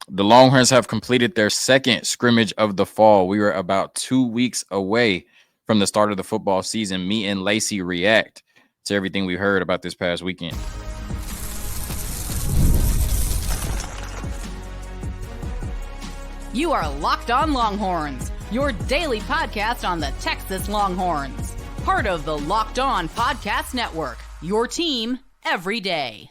The Longhorns have completed their second scrimmage of the fall. We are about 2 weeks away from the start of the football season. Me and Lacey react to everything we heard about this past weekend. You are Locked On Longhorns, your daily podcast on the Texas Longhorns. Part of the Locked On Podcast Network, your team every day.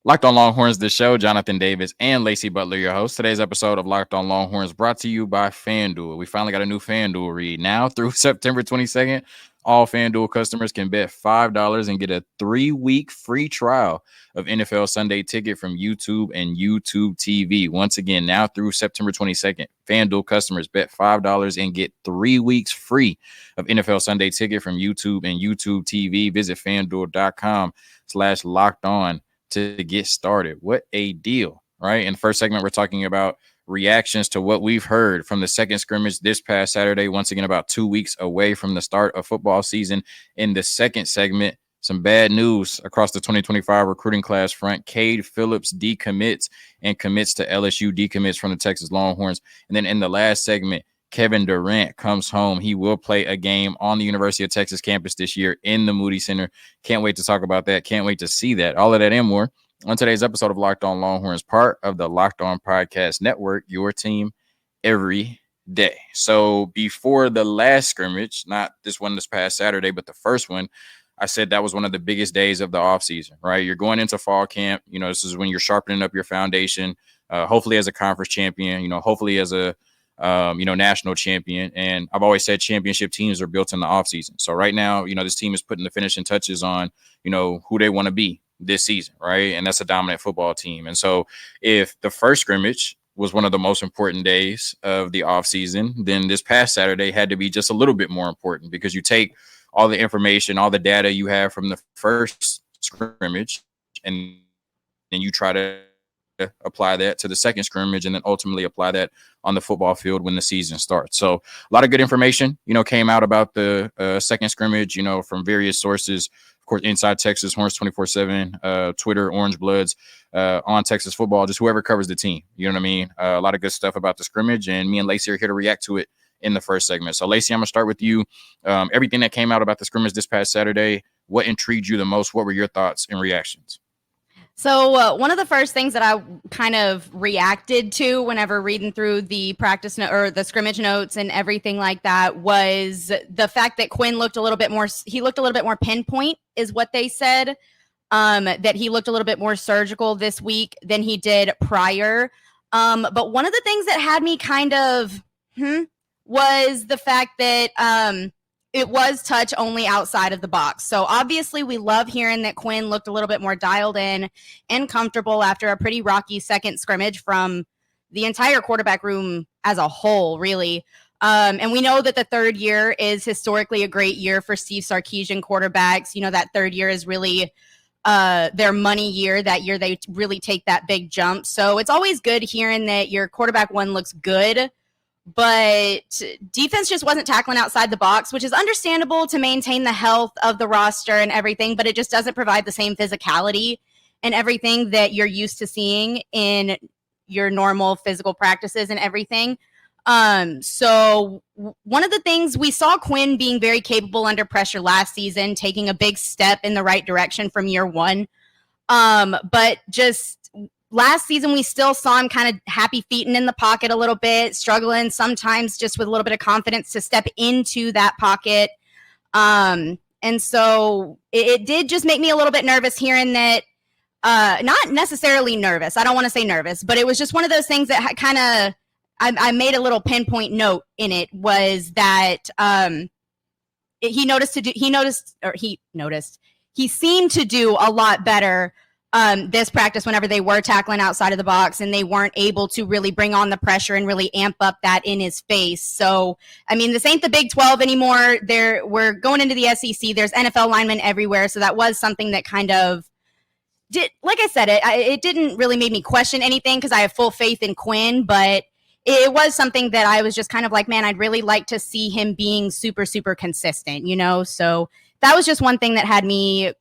Locked On Longhorns, the show. Jonathan Davis and Lacey Butler, your host. Today's episode of Locked On Longhorns brought to you by FanDuel. We finally got a new FanDuel read. Now through September 22nd, all FanDuel customers can bet $5 and get a 3-week free trial of NFL Sunday Ticket from YouTube and YouTube TV. Once again, now through September 22nd, FanDuel customers bet $5 and get 3 weeks free of NFL Sunday Ticket from YouTube and YouTube TV. Visit FanDuel.com/lockedon to get started. What a deal, right? In the first segment, we're talking about reactions to what we've heard from the second scrimmage this past Saturday. Once again, about 2 weeks away from the start of football season. In the second segment, some bad news across the 2025 recruiting class front. Cade Phillips decommits and commits to LSU, decommits from the Texas Longhorns. And then in the last segment, Kevin Durant comes home. He will play a game on the University of Texas campus this year in the Moody Center. Can't wait to talk about that. Can't wait to see that. All of that and more on today's episode of Locked On Longhorns, part of the Locked On Podcast Network, your team every day. So before the last scrimmage, not this one this past Saturday, but the first one, I said that was one of the biggest days of the offseason, right? You're going into fall camp. You know, this is when you're sharpening up your foundation, hopefully as a conference champion, you know, hopefully as a national champion. And I've always said championship teams are built in the offseason. So right now, you know, this team is putting the finishing touches on, you know, who they want to be this season, right? And that's a dominant football team. And so if the first scrimmage was one of the most important days of the offseason, then this past Saturday had to be just a little bit more important, because you take all the information, all the data you have from the first scrimmage, and then you try to apply that to the second scrimmage, and then ultimately apply that on the football field when the season starts. So a lot of good information, you know, came out about the second scrimmage, you know, from various sources. Of course, Inside Texas, Horns 24/7, Twitter, Orange Bloods, on Texas football, just whoever covers the team. You know what I mean? A lot of good stuff about the scrimmage, and me and Lacey are here to react to it in the first segment. So, Lacey, I'm going to start with you. Everything that came out about the scrimmage this past Saturday, what intrigued you the most? What were your thoughts and reactions? So one of the first things that I kind of reacted to whenever reading through the practice or the scrimmage notes and everything like that was the fact that Quinn looked a little bit more pinpoint, is what they said, that he looked a little bit more surgical this week than he did prior. But one of the things that had me kind of was the fact that it was touch only outside of the box. So obviously we love hearing that Quinn looked a little bit more dialed in and comfortable after a pretty rocky second scrimmage from the entire quarterback room as a whole, really. And we know that the third year is historically a great year for Steve Sarkisian quarterbacks. You know, that third year is really their money year. That year they really take that big jump. So it's always good hearing that your quarterback one looks good, but defense just wasn't tackling outside the box, which is understandable to maintain the health of the roster and everything, but it just doesn't provide the same physicality and everything that you're used to seeing in your normal physical practices and everything. So one of the things we saw Quinn being very capable under pressure last season, taking a big step in the right direction from year one. But just last season, we still saw him kind of happy feeting in the pocket a little bit, struggling sometimes just with a little bit of confidence to step into that pocket. And so it did just make me a little bit nervous hearing that, not necessarily nervous. I don't want to say nervous, but it was just one of those things that kind of, I made a little pinpoint note in it, was that he seemed to do a lot better this practice whenever they were tackling outside of the box and they weren't able to really bring on the pressure and really amp up that in his face. So, I mean, this ain't the Big 12 anymore. We're going into the SEC. There's NFL linemen everywhere. So that was something that kind of did, like I said, it didn't really make me question anything because I have full faith in Quinn, but it was something that I was just kind of like, man, I'd really like to see him being super, super consistent, you know? So that was just one thing that had me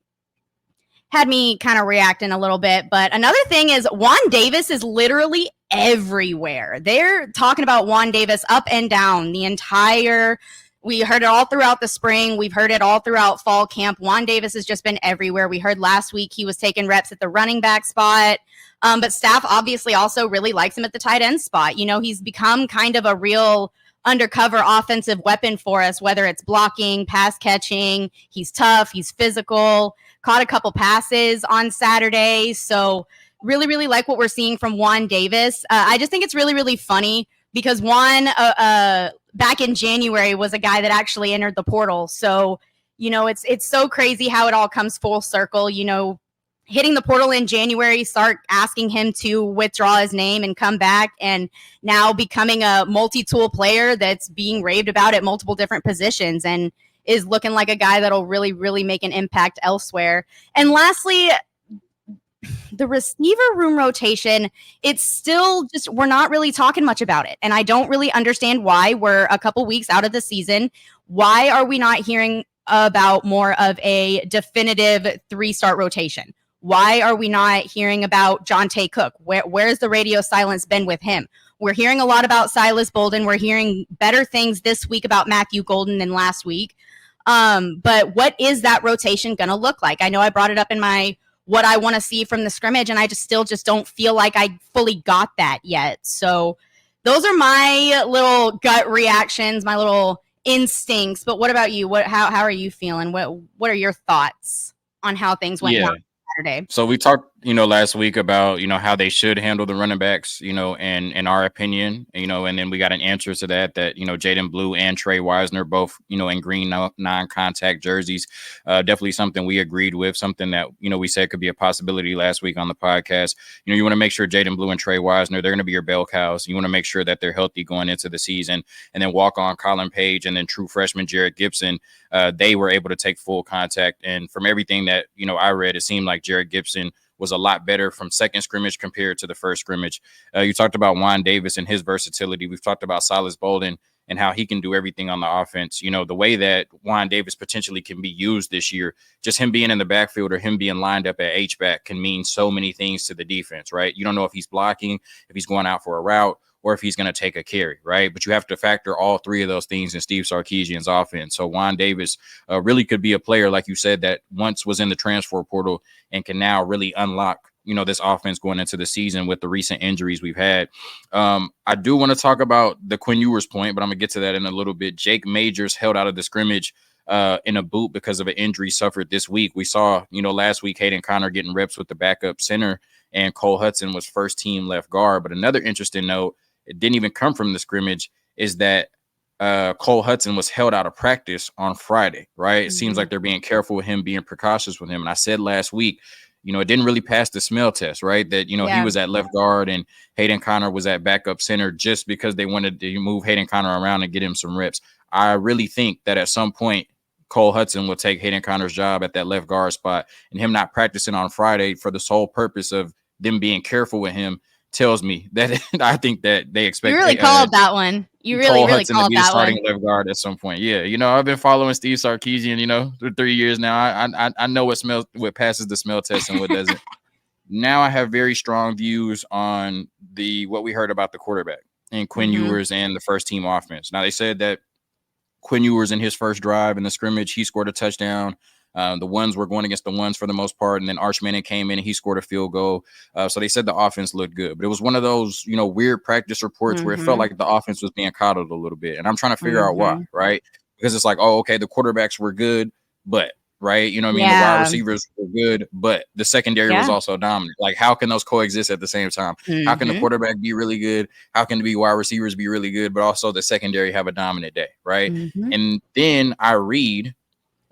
had me kind of reacting a little bit. But another thing is Juan Davis is literally everywhere. They're talking about Juan Davis up and down the entire. We heard it all throughout the spring. We've heard it all throughout fall camp. Juan Davis has just been everywhere. We heard last week he was taking reps at the running back spot. But staff obviously also really likes him at the tight end spot. You know, he's become kind of a real undercover offensive weapon for us, whether it's blocking, pass catching. He's tough. He's physical. Caught a couple passes on Saturday. So really, really like what we're seeing from Juan Davis. I just think it's really, really funny because Juan back in January was a guy that actually entered the portal. So, you know, it's so crazy how it all comes full circle. You know, hitting the portal in January, start asking him to withdraw his name and come back, and now becoming a multi-tool player that's being raved about at multiple different positions and is looking like a guy that'll really, really make an impact elsewhere. And lastly, the receiver room rotation, it's still just, we're not really talking much about it. And I don't really understand why. We're a couple weeks out of the season. Why are we not hearing about more of a definitive 3-start rotation? Why are we not hearing about Jonte Cook? Where's the radio silence been with him? We're hearing a lot about Silas Bolden. We're hearing better things this week about Matthew Golden than last week. But what is that rotation going to look like? I know I brought it up in my what I want to see from the scrimmage, and I just don't feel like I fully got that yet. So those are my little gut reactions, my little instincts. But what about you? How are you feeling? What are your thoughts on how things went down Saturday? So we talked, last week about, how they should handle the running backs, and in our opinion, and then we got an answer to that, Jaden Blue and Trey Wisner, both, in green non-contact jerseys, definitely something we agreed with, something that, we said could be a possibility last week on the podcast. You want to make sure Jaden Blue and Trey Wisner, they're going to be your bell cows. You want to make sure that they're healthy going into the season, and then walk on Colin Page and then true freshman Jared Gibson. They were able to take full contact. And from everything that, I read, it seemed like Jared Gibson was a lot better from second scrimmage compared to the first scrimmage. You talked about Juan Davis and his versatility. We've talked about Silas Bolden and how he can do everything on the offense. The way that Juan Davis potentially can be used this year, just him being in the backfield or him being lined up at H-back can mean so many things to the defense, right? You don't know if he's blocking, if he's going out for a route, or if he's going to take a carry, right? But you have to factor all three of those things in Steve Sarkisian's offense. So Juan Davis really could be a player, like you said, that once was in the transfer portal and can now really unlock, this offense going into the season with the recent injuries we've had. I do want to talk about the Quinn Ewers point, but I'm going to get to that in a little bit. Jake Majors held out of the scrimmage in a boot because of an injury suffered this week. We saw, last week, Hayden Conner getting reps with the backup center, and Cole Hudson was first team left guard. But another interesting note, it didn't even come from the scrimmage, is that Cole Hudson was held out of practice on Friday, right? It seems like they're being careful with him, being precautious with him. And I said last week, it didn't really pass the smell test, right? That, he was at left guard and Hayden Conner was at backup center just because they wanted to move Hayden Conner around and get him some reps. I really think that at some point, Cole Hudson will take Hayden Conner's job at that left guard spot, and him not practicing on Friday for the sole purpose of them being careful with him tells me that I think that they expect. You really called that one. You really, Cole really Hudson called to be that starting one. left guard at some point. Yeah, I've been following Steve Sarkisian, for 3 years now. I know what passes the smell test and what doesn't. Now I have very strong views on what we heard about the quarterback and Quinn Ewers and the first team offense. Now they said that Quinn Ewers in his first drive in the scrimmage, he scored a touchdown. The ones were going against the ones for the most part. And then Arch Manning came in and he scored a field goal. So they said the offense looked good. But it was one of those, weird practice reports where it felt like the offense was being coddled a little bit. And I'm trying to figure out why, right? Because it's like, oh, okay, the quarterbacks were good, but, right? The wide receivers were good, but the secondary was also dominant. Like, how can those coexist at the same time? How can the quarterback be really good? How can the wide receivers be really good, but also the secondary have a dominant day, right? And then I read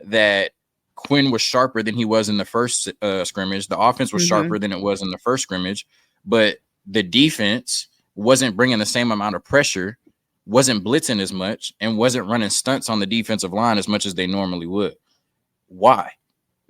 that Quinn was sharper than he was in the first scrimmage. The offense was sharper than it was in the first scrimmage, but the defense wasn't bringing the same amount of pressure, wasn't blitzing as much, and wasn't running stunts on the defensive line as much as they normally would. Why?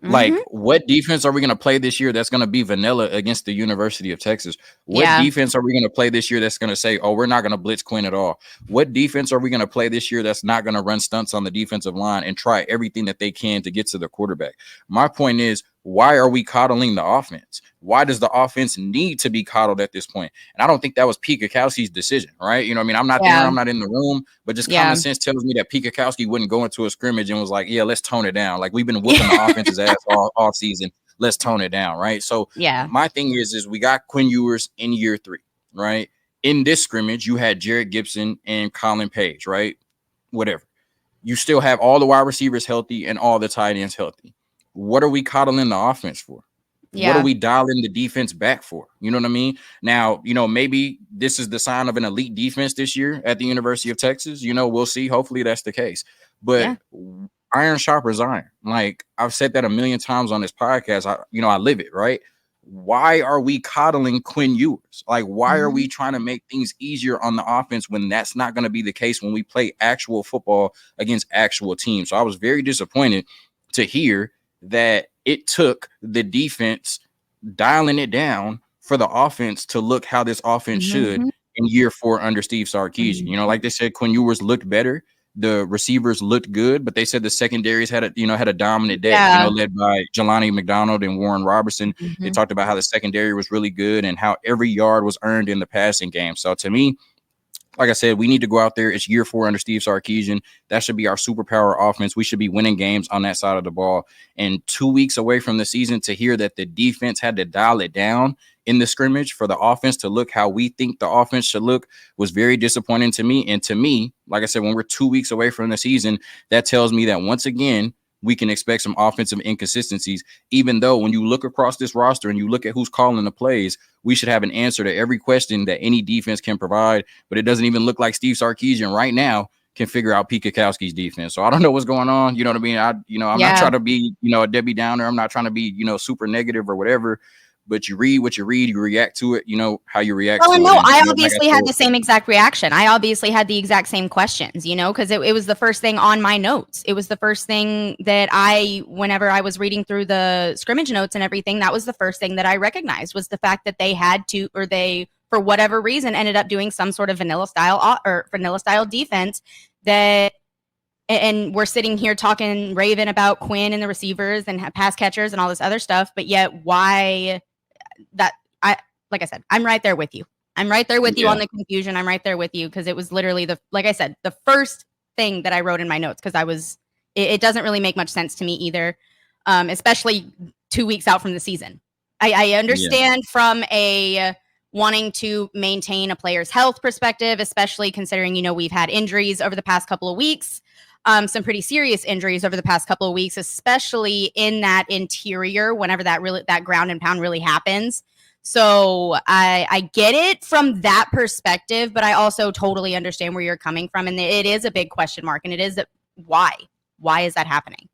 Like, what defense are we going to play this year that's going to be vanilla against the University of Texas? What defense are we going to play this year that's going to say, oh, we're not going to blitz Quinn at all? What defense are we going to play this year that's not going to run stunts on the defensive line and try everything that they can to get to the quarterback? My point is, why are we coddling the offense? Why does the offense need to be coddled at this point? And I don't think that was Pete Kwiatkowski's decision, right? You know what I mean? I'm not there. I'm not in the room, but just common sense tells me that Pete Kwiatkowski wouldn't go into a scrimmage and was like, yeah, let's tone it down. Like, we've been whooping the offense's ass all season. Let's tone it down, right? So my thing is we got Quinn Ewers in year 3, right? In this scrimmage, you had Jared Gibson and Colin Page, right? Whatever. You still have all the wide receivers healthy and all the tight ends healthy. What are we coddling the offense for? What are we dialing the defense back for? You know what I mean? Now, you know, maybe this is the sign of an elite defense this year at the University of Texas. You know, we'll see. Hopefully that's the case. But iron sharpens iron. Like, I've said that a million times on this podcast. I live it, right? Why are we coddling Quinn Ewers? Like, why are we trying to make things easier on the offense when that's not going to be the case when we play actual football against actual teams? So I was very disappointed to hear that it took the defense dialing it down for the offense to look how this offense should in year 4 under Steve Sarkisian. You know, like they said, Quinn Ewers looked better. The receivers looked good, but they said the secondaries had a dominant day, led by Jelani McDonald and Warren Robertson. They talked about how the secondary was really good and how every yard was earned in the passing game. So to me, like I said, we need to go out there. It's year 4 under Steve Sarkisian. That should be our superpower offense. We should be winning games on that side of the ball. And 2 weeks away from the season, to hear that the defense had to dial it down in the scrimmage for the offense to look how we think the offense should look was very disappointing to me. And to me, like I said, when we're 2 weeks away from the season, that tells me that once again, we can expect some offensive inconsistencies, even though when you look across this roster and you look at who's calling the plays, we should have an answer to every question that any defense can provide. But it doesn't even look like Steve Sarkisian right now can figure out Pete Kwiatkowski's defense. So I don't know what's going on. You know what I mean? I'm not trying to be, a Debbie Downer. I'm not trying to be, super negative or whatever. But you read what you read, you react to it, how you react to it. No, I obviously had the same exact reaction. I obviously had the exact same questions, because it was the first thing on my notes. It was the first thing that whenever I was reading through the scrimmage notes and everything, that was the first thing that I recognized was the fact that they had to, or they, for whatever reason, ended up doing some sort of vanilla style defense that. And we're sitting here talking raving about Quinn and the receivers and pass catchers and all this other stuff, but yet why that like I said, I'm right there with you. I'm right there with you on the confusion. I'm right there with you because it was literally like I said, the first thing that I wrote in my notes because it doesn't really make much sense to me either, especially 2 weeks out from the season. I understand from a wanting to maintain a player's health perspective, especially considering, we've had injuries over the past couple of weeks. Some pretty serious injuries over the past couple of weeks, especially in that interior whenever that ground and pound really happens. So I get it from that perspective, but I also totally understand where you're coming from. And it is a big question mark. And it is why? Why is that happening?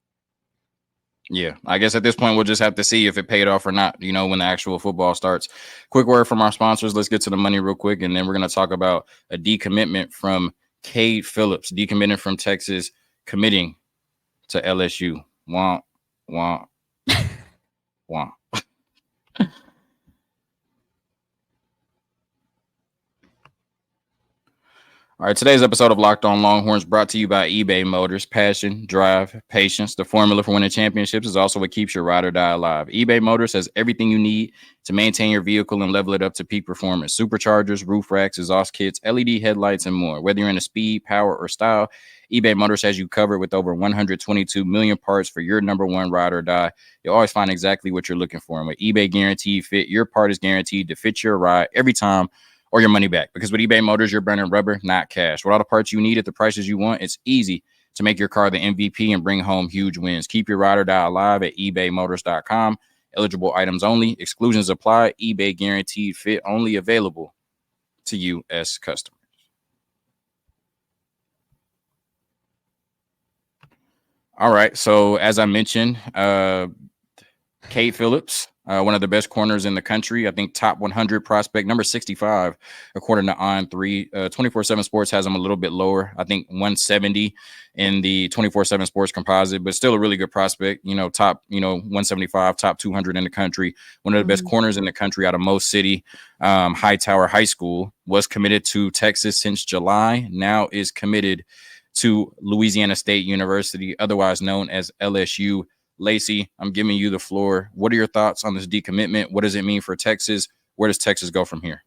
Yeah, I guess at this point, we'll just have to see if it paid off or not, when the actual football starts. Quick word from our sponsors. Let's get to the money real quick. And then we're going to talk about a decommitment from Cade Phillips, decommitted from Texas, committing to LSU. Wah, wah, wah. All right, today's episode of Locked On Longhorns brought to you by eBay Motors. Passion, drive, patience. The formula for winning championships is also what keeps your ride or die alive. eBay Motors has everything you need to maintain your vehicle and level it up to peak performance. Superchargers, roof racks, exhaust kits, LED headlights, and more. Whether you're into speed, power, or style, eBay Motors has you covered with over 122 million parts for your number one ride or die. You'll always find exactly what you're looking for. And with eBay Guaranteed Fit, your part is guaranteed to fit your ride every time or your money back. Because with eBay Motors, you're burning rubber, not cash. With all the parts you need at the prices you want, it's easy to make your car the MVP and bring home huge wins. Keep your ride or die alive at ebaymotors.com. Eligible items only. Exclusions apply. eBay Guaranteed Fit only available to U.S. customers. All right. So as I mentioned, Cade Phillips, one of the best corners in the country. I think top 100 prospect, number 65, according to On3. 24/7 Sports has him a little bit lower. I think 170 in the 24/7 Sports composite, but still a really good prospect. Top, 175, top 200 in the country. One of the best corners in the country out of Most City. Hightower High School, was committed to Texas since July. Now is committed to Louisiana State University, otherwise known as LSU. Lacey, I'm giving you the floor. What are your thoughts on this decommitment? What does it mean for Texas? Where does Texas go from here?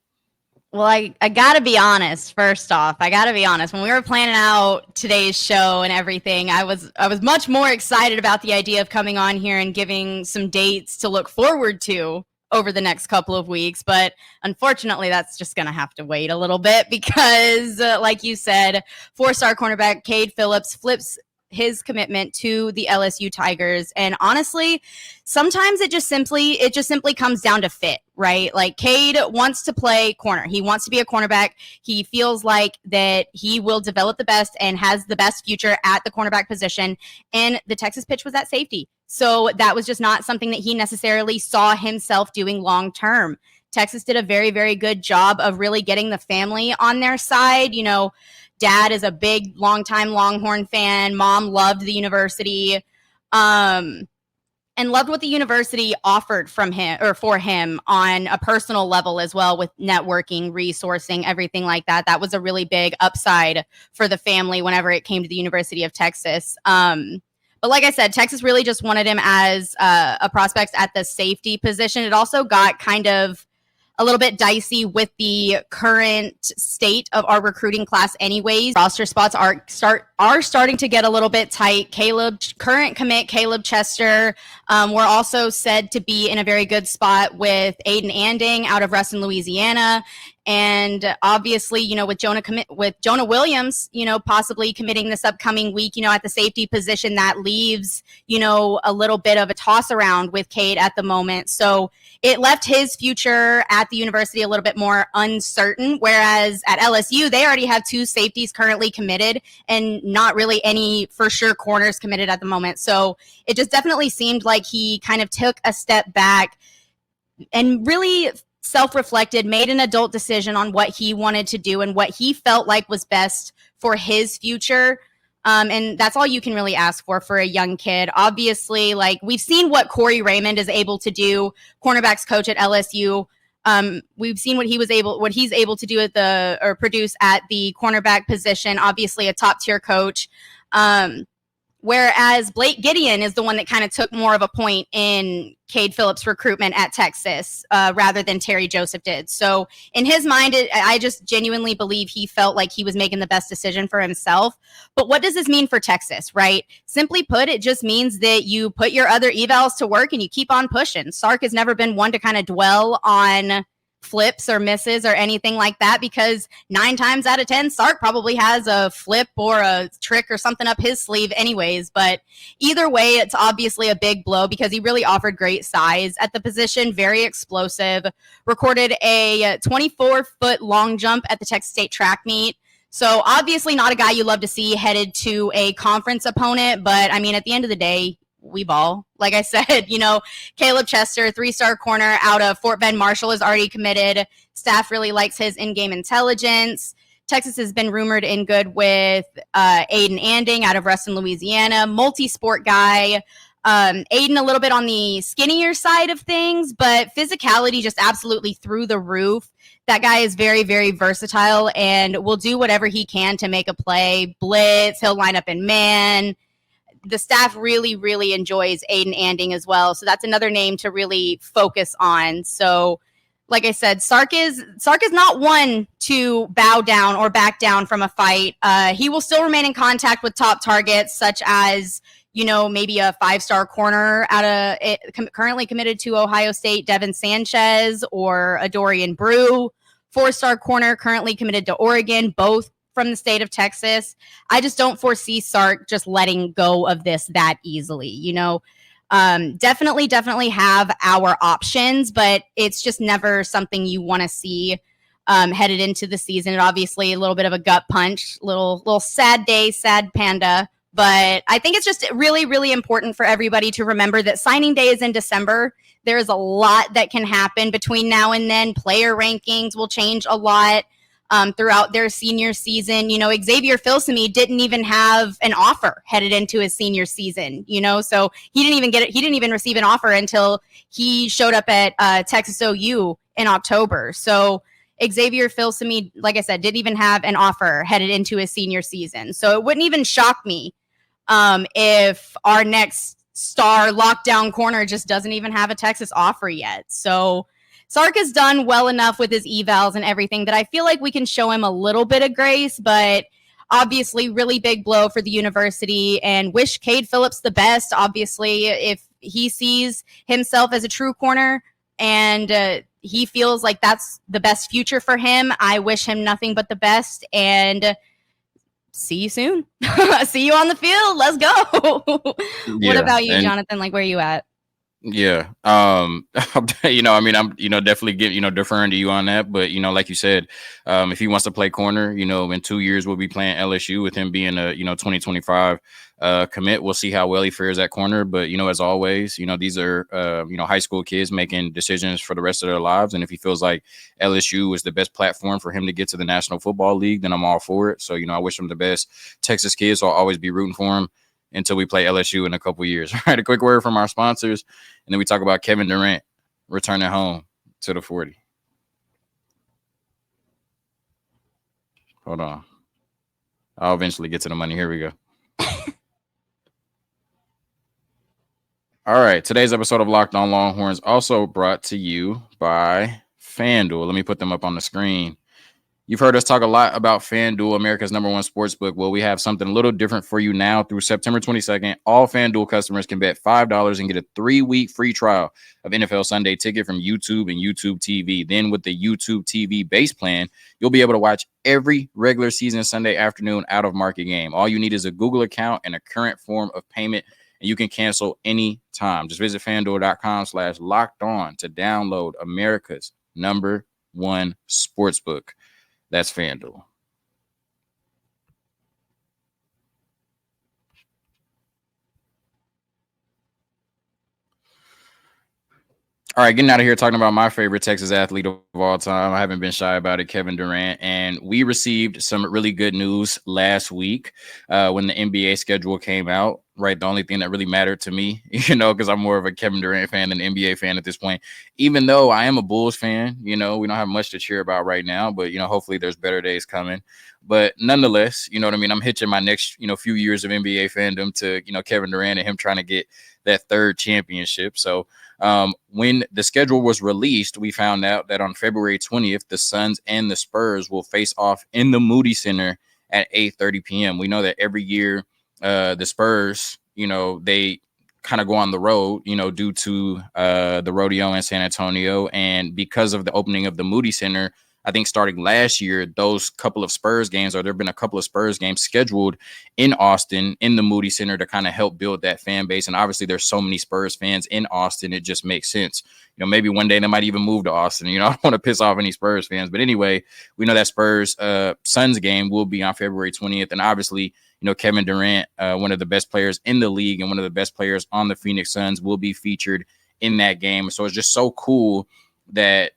Well, I got to be honest. First off, I got to be honest. When we were planning out today's show and everything, I was much more excited about the idea of coming on here and giving some dates to look forward to over the next couple of weeks. But unfortunately, that's just going to have to wait a little bit because, like you said, 4-star cornerback Cade Phillips flips his commitment to the LSU Tigers. And honestly, sometimes it just simply comes down to fit, right? Like Cade wants to play corner. He wants to be a cornerback. He feels like that he will develop the best and has the best future at the cornerback position. And the Texas pitch was at safety. So that was just not something that he necessarily saw himself doing long term. Texas did a very, very good job of really getting the family on their side. You know, dad is a big, longtime Longhorn fan. Mom loved the university, and loved what the university offered from him or for him on a personal level as well, with networking, resourcing, everything like that. That was a really big upside for the family whenever it came to the University of Texas. But like I said, Texas really just wanted him as a prospect at the safety position. It also got kind of a little bit dicey with the current state of our recruiting class anyways. Roster spots are starting to get a little bit tight. Current commit Caleb Chester. We're also said to be in a very good spot with Aiden Anding out of Ruston, Louisiana. And obviously, you know, with Jonah Williams, you know, possibly committing this upcoming week, you know, at the safety position, that leaves, you know, a little bit of a toss around with Cade at the moment. So it left his future at the university a little bit more uncertain, whereas at LSU, they already have 2 safeties currently committed and not really any for sure corners committed at the moment. So it just definitely seemed like he kind of took a step back and really self-reflected, made an adult decision on what he wanted to do and what he felt like was best for his future. And that's all you can really ask for a young kid. Obviously, like we've seen what Corey Raymond is able to do, cornerbacks coach at LSU. We've seen what he's able to do produce at the cornerback position. Obviously, a top tier coach. Whereas Blake Gideon is the one that kind of took more of a point in Cade Phillips' recruitment at Texas rather than Terry Joseph did. So in his mind, I just genuinely believe he felt like he was making the best decision for himself. But what does this mean for Texas, right? Simply put, it just means that you put your other evals to work and you keep on pushing. Sark has never been one to kind of dwell on flips or misses or anything like that, because 9 times out of 10 Sark probably has a flip or a trick or something up his sleeve anyways. But either way, it's obviously a big blow because he really offered great size at the position, very explosive, recorded a 24-foot long jump at the Texas State track meet. So obviously not a guy you love to see headed to a conference opponent, but I mean, at the end of the day, we ball. Like I said, you know, Caleb Chester, 3-star corner out of Fort Bend Marshall, is already committed. Staff really likes his in-game intelligence. Texas has been rumored in good with Aiden Anding out of Ruston, Louisiana, multi-sport guy. Aiden a little bit on the skinnier side of things, but physicality just absolutely through the roof. That guy is very, very versatile and will do whatever he can to make a play. Blitz, he'll line up in man. The staff really, really enjoys Aiden Anding as well. So that's another name to really focus on. So like I said, Sark is not one to bow down or back down from a fight. He will still remain in contact with top targets such as, you know, maybe a 5-star corner currently committed to Ohio State, Devin Sanchez, or a Dorian Brew. 4-star corner currently committed to Oregon, both from the state of Texas. I just don't foresee Sark just letting go of this that easily. You know, definitely have our options, but it's just never something you want to see headed into the season. And obviously a little bit of a gut punch, little sad day, sad panda. But I think it's just really, really important for everybody to remember that signing day is in December. There is a lot that can happen between now and then. Player rankings will change a lot throughout their senior season. You know, Xavier Filsaime didn't even have an offer headed into his senior season, you know, so he didn't even receive an offer until he showed up at Texas OU in October. So Xavier Filsaime, like I said, didn't even have an offer headed into his senior season. So it wouldn't even shock me if our next star lockdown corner just doesn't even have a Texas offer yet. So Sark has done well enough with his evals and everything that I feel like we can show him a little bit of grace, but obviously really big blow for the university, and wish Cade Phillips the best. Obviously, if he sees himself as a true corner and he feels like that's the best future for him, I wish him nothing but the best, and see you soon. See you on the field. Let's go. What about you, Jonathan? Like, where are you at? Yeah. I mean, I'm, definitely deferring to you on that, but, like you said, if he wants to play corner, in 2 years, we'll be playing LSU with him being a, 2025 commit. We'll see how well he fares at corner, but, as always, these are, high school kids making decisions for the rest of their lives. And if he feels like LSU is the best platform for him to get to the National Football League, then I'm all for it. So, I wish him the best. Texas kids, so I'll always be rooting for him until we play LSU in a couple years. All right, a quick word from our sponsors, and then we talk about Kevin Durant returning home to the 40. Hold on. I'll eventually get to the money. Here we go. All right, today's episode of Locked On Longhorns also brought to you by FanDuel. Let me put them up on the screen. You've heard us talk a lot about FanDuel, America's #1 sportsbook. Well, we have something a little different for you now. Through September 22nd, all FanDuel customers can bet $5 and get a 3-week free trial of NFL Sunday Ticket from YouTube and YouTube TV. Then with the YouTube TV base plan, you'll be able to watch every regular season Sunday afternoon out-of-market game. All you need is a Google account and a current form of payment, and you can cancel any time. Just visit FanDuel.com/locked-on to download America's #1 sportsbook. That's FanDuel. All right, getting out of here talking about my favorite Texas athlete of all time. I haven't been shy about it, Kevin Durant. And we received some really good news last week when the NBA schedule came out, right? The only thing that really mattered to me, because I'm more of a Kevin Durant fan than an NBA fan at this point, even though I am a Bulls fan. We don't have much to cheer about right now, but, hopefully there's better days coming. But nonetheless, what I mean? I'm hitching my next, few years of NBA fandom to, Kevin Durant and him trying to get that third championship. So when the schedule was released, we found out that on February 20th, the Suns and the Spurs will face off in the Moody Center at 8:30 p.m. We know that every year the Spurs, they kind of go on the road, due to the rodeo in San Antonio. And because of the opening of the Moody Center, I think starting last year, those couple of Spurs games, or there have been a couple of Spurs games scheduled in Austin in the Moody Center to kind of help build that fan base. And obviously there's so many Spurs fans in Austin, it just makes sense. Maybe one day they might even move to Austin. I don't want to piss off any Spurs fans. But anyway, we know that Spurs Suns game will be on February 20th. And obviously, Kevin Durant, one of the best players in the league and one of the best players on the Phoenix Suns, will be featured in that game. So it's just so cool that,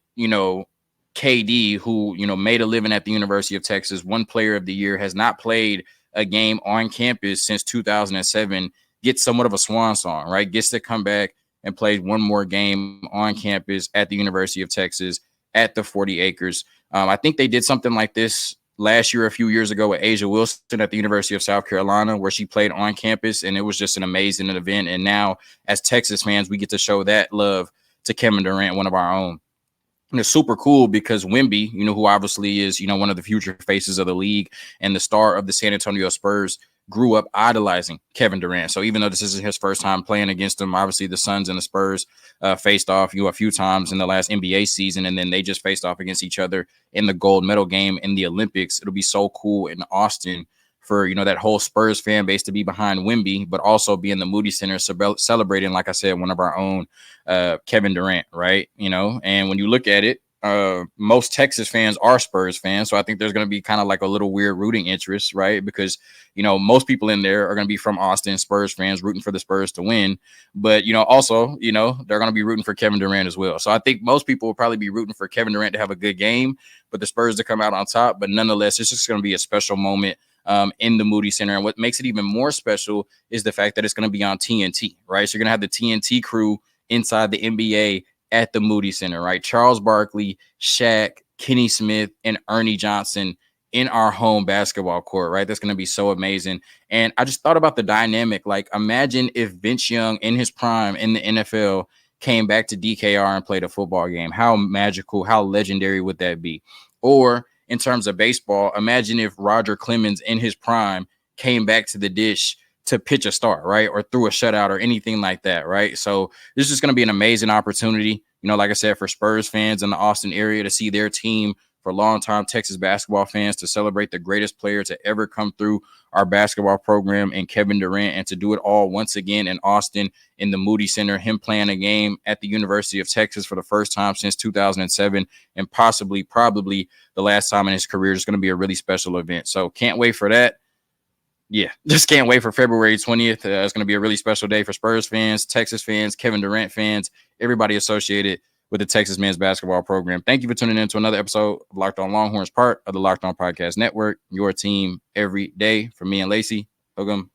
KD, who, made a living at the University of Texas, one player of the year, has not played a game on campus since 2007, gets somewhat of a swan song, right? Gets to come back and play one more game on campus at the University of Texas at the 40 acres. I think they did something like this last year, a few years ago, with Asia Wilson at the University of South Carolina, where she played on campus, and it was just an amazing event. And now, as Texas fans, we get to show that love to Kevin Durant, one of our own. And it's super cool because Wemby, who obviously is, one of the future faces of the league and the star of the San Antonio Spurs, grew up idolizing Kevin Durant. So even though this isn't his first time playing against him, obviously the Suns and the Spurs faced off, a few times in the last NBA season, and then they just faced off against each other in the gold medal game in the Olympics. It'll be so cool in Austin for, that whole Spurs fan base to be behind Wemby, but also be in the Moody Center celebrating, like I said, one of our own, Kevin Durant, right? And when you look at it, most Texas fans are Spurs fans. So I think there's going to be kind of like a little weird rooting interest, right? Because, most people in there are going to be from Austin, Spurs fans rooting for the Spurs to win. But, also, they're going to be rooting for Kevin Durant as well. So I think most people will probably be rooting for Kevin Durant to have a good game, but the Spurs to come out on top. But nonetheless, it's just going to be a special moment in the Moody Center. And what makes it even more special is the fact that it's going to be on TNT, right? So you're going to have the TNT crew inside the NBA at the Moody Center, right? Charles Barkley, Shaq, Kenny Smith, and Ernie Johnson in our home basketball court, right? That's going to be so amazing. And I just thought about the dynamic. Like, imagine if Vince Young in his prime in the NFL came back to DKR and played a football game. How magical, how legendary would that be? Or in terms of baseball, imagine if Roger Clemens in his prime came back to the dish to pitch a start, right? Or threw a shutout or anything like that, right? So this is going to be an amazing opportunity, you know, like I said, for Spurs fans in the Austin area to see their team, for longtime Texas basketball fans to celebrate the greatest player to ever come through our basketball program in Kevin Durant, and to do it all once again in Austin in the Moody Center, him playing a game at the University of Texas for the first time since 2007, and probably the last time in his career. Is going to be a really special event. So can't wait for that. Yeah, just can't wait for February 20th. It's going to be a really special day for Spurs fans, Texas fans, Kevin Durant fans, everybody associated with the Texas men's basketball program. Thank you for tuning in to another episode of Locked On Longhorns, part of the Locked On Podcast Network, your team every day. For me and Lacey, Hogan.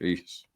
Peace.